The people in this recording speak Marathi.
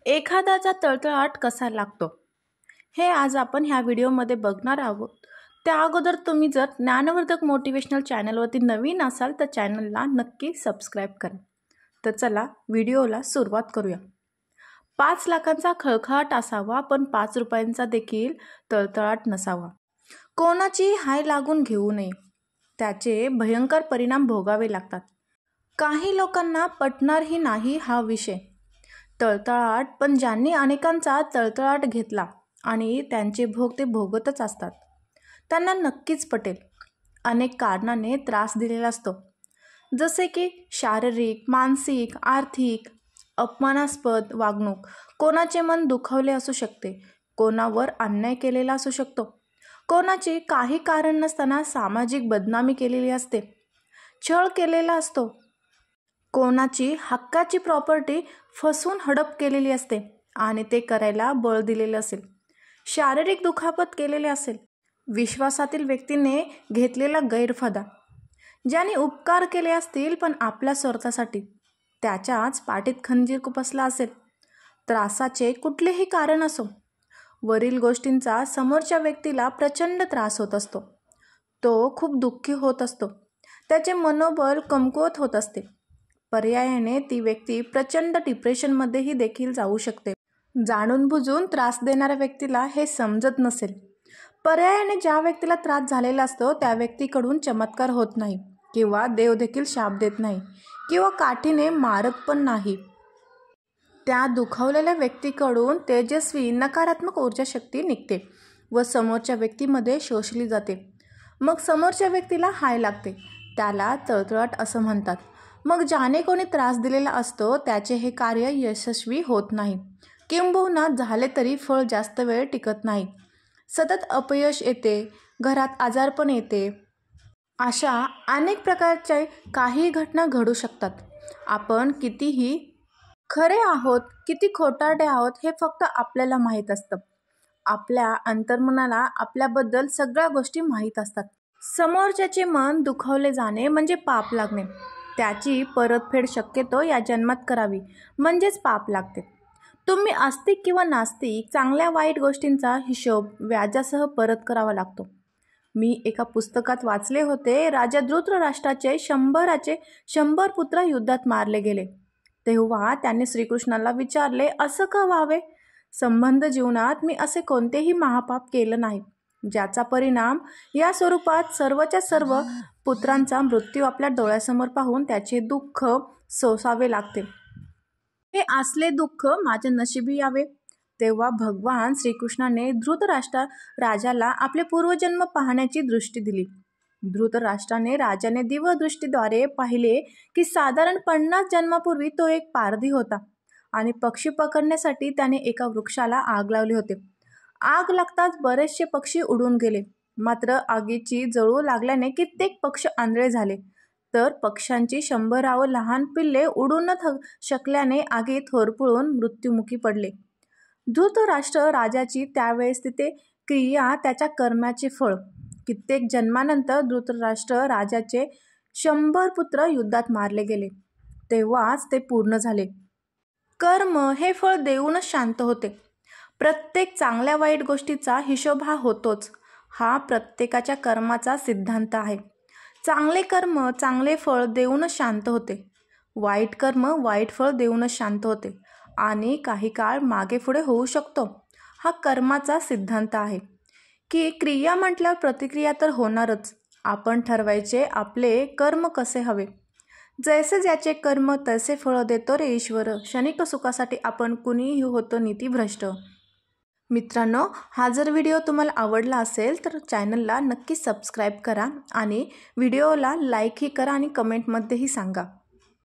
एखाद्याचा तळतळाट कसा लागतो हे आज आपण ह्या व्हिडिओमध्ये बघणार आहोत। त्या अगोदर तुम्ही जर ज्ञानवर्धक मोटिवेशनल चॅनलवरती नवीन असाल तर चॅनलला नक्की सबस्क्राइब करा। तर चला व्हिडिओला सुरुवात करूया। 5 लाखांचा खळखळाट असावा पण 5 रुपयांचा देखील तळतळाट नसावा। कोणाची हाय लागून घेऊ नये, त्याचे भयंकर परिणाम भोगावे लागतात। काही लोकांना पटणारही नाही हा विषय तळतळाट, पण ज्यांनी अनेकांचा तळतळाट घेतला आणि त्यांचे भोग ते भोगतच असतात त्यांना नक्कीच पटेल। अनेक कारणाने त्रास दिलेला असतो, जसे की शारीरिक, मानसिक, आर्थिक, अपमानास्पद वागणूक, कोणाचे मन दुखावले असू शकते, कोणावर अन्याय केलेला असू शकतो, कोणाची काही कारण नसताना सामाजिक बदनामी केलेली असते, छळ केलेला असतो, कोणाची हक्काची प्रॉपर्टी फसवून हडप केलेली असते आणि ते करायला बळ दिलेलं असेल, शारीरिक दुखापत केलेले असेल, विश्वासातील व्यक्तीने घेतलेला गैरफायदा, ज्याने उपकार केले असतील पण आपल्या स्वार्थासाठी, त्याच्याच पाठीत खंजीर खुपसला असेल, त्रासाचे कुठलेही कारण असो, वरील गोष्टींचा समोरच्या व्यक्तीला प्रचंड त्रास होत असतो, तो खूप दुःखी होत असतो, त्याचे मनोबल कमकुवत होत असते, पर्यायाने ती व्यक्ती प्रचंड डिप्रेशनमध्येही देखील जाऊ शकते। जाणून बुजून त्रास देणाऱ्या व्यक्तीला हे समजत नसेल, पर्यायाने ज्या व्यक्तीला त्रास झालेला असतो त्या व्यक्तीकडून चमत्कार होत नाही किंवा देव देखील शाप देत नाही किंवा काठीने मारत पण नाही, त्या दुखावलेल्या व्यक्तीकडून तेजस्वी नकारात्मक ऊर्जा शक्ती निघते व समोरच्या व्यक्तीमध्ये शोषली जाते। मग समोरच्या व्यक्तीला हाय लागते, त्याला तळतळाट असं म्हणतात। मग ज्याने कोणी त्रास दिलेला असतो त्याचे हे कार्य यशस्वी होत नाही, किंबहुना झाले तरी फळ जास्त वेळ टिकत नाही, सतत अपयश येते, घरात आजारपण येते, अशा अनेक प्रकारच्या काही घटना घडू शकतात। आपण कितीही खरे आहोत, किती खोटारडे आहोत हे फक्त आपल्याला माहीत असतं। आपल्या अंतर्मनाला आपल्याबद्दल सगळ्या गोष्टी माहीत असतात। समोरच्याचे मन दुखावले जाणे म्हणजे पाप लागणे, त्याची परतफेड शक्यतो या जन्मात करावी म्हणजेच पाप लागते। तुम्ही आस्तिक किंवा नास्तिक, चांगल्या वाईट गोष्टींचा हिशोब व्याजासह परत करावा लागतो। मी एका पुस्तकात वाचले होते, राजा धृतराष्ट्राचे 100 पुत्र युद्धात मारले गेले तेव्हा त्यांनी श्रीकृष्णाला विचारले, असं का व्हावे? संबंध जीवनात मी असे कोणतेही महापाप केलं नाही ज्याचा परिणाम या स्वरूपात सर्वच्या सर्व पुत्रांचा मृत्यू आपल्या डोळ्यासमोर पाहून त्याचे दुःख सोसावे लागते। हे असले दुःख माझ्या नशिबी यावे। तेव्हा भगवान श्रीकृष्णाने धृतराष्ट्र राजाला आपले पूर्वजन्म पाहण्याची दृष्टी दिली। धृतराष्ट्राने राजाने दिव्यदृष्टीद्वारे पाहिले की साधारण 50 जन्मापूर्वी तो एक पारधी होता आणि पक्षी पकडण्यासाठी त्याने एका वृक्षाला आग लावली होती। आग लागताच बरेचसे पक्षी उडून गेले, मात्र आगीची जळू लागल्याने कित्येक पक्षी आंधळे झाले, तर पक्ष्यांची 100 लहान पिल्ले उडू न शकल्याने आगीत होरपळून मृत्युमुखी पडले। धृतराष्ट्र राजाची त्यावेळेस तिथे क्रिया, त्याच्या कर्माचे फळ। कित्येक जन्मानंतर धृतराष्ट्र राजाचे 100 पुत्र युद्धात मारले गेले तेव्हाच ते पूर्ण झाले। कर्म हे फळ देऊनच शांत होते। प्रत्येक चांगल्या वाईट गोष्टीचा हिशोब हा होतोच, हा प्रत्येकाच्या कर्माचा सिद्धांत आहे। चांगले कर्म चांगले फळ देऊनच शांत होते, वाईट कर्म वाईट फळ देऊनच शांत होते आणि काही काळ मागे पुढे होऊ शकतो, हा कर्माचा सिद्धांत आहे। की क्रिया म्हटल्यावर प्रतिक्रिया तर होणारच, आपण ठरवायचे आपले कर्म कसे हवे। जैसे ज्याचे कर्म तसे फळ देतो रे ईश्वर, क्षणिक सुखासाठी आपण कुणीही होतो नीतिभ्रष्ट। मित्रांनो, हा जर व्हिडिओ तुम्हाला आवडला असेल तर चॅनलला नक्की सबस्क्राइब करा आणि व्हिडिओला लाईकही करा आणि कमेंटमध्येही सांगा।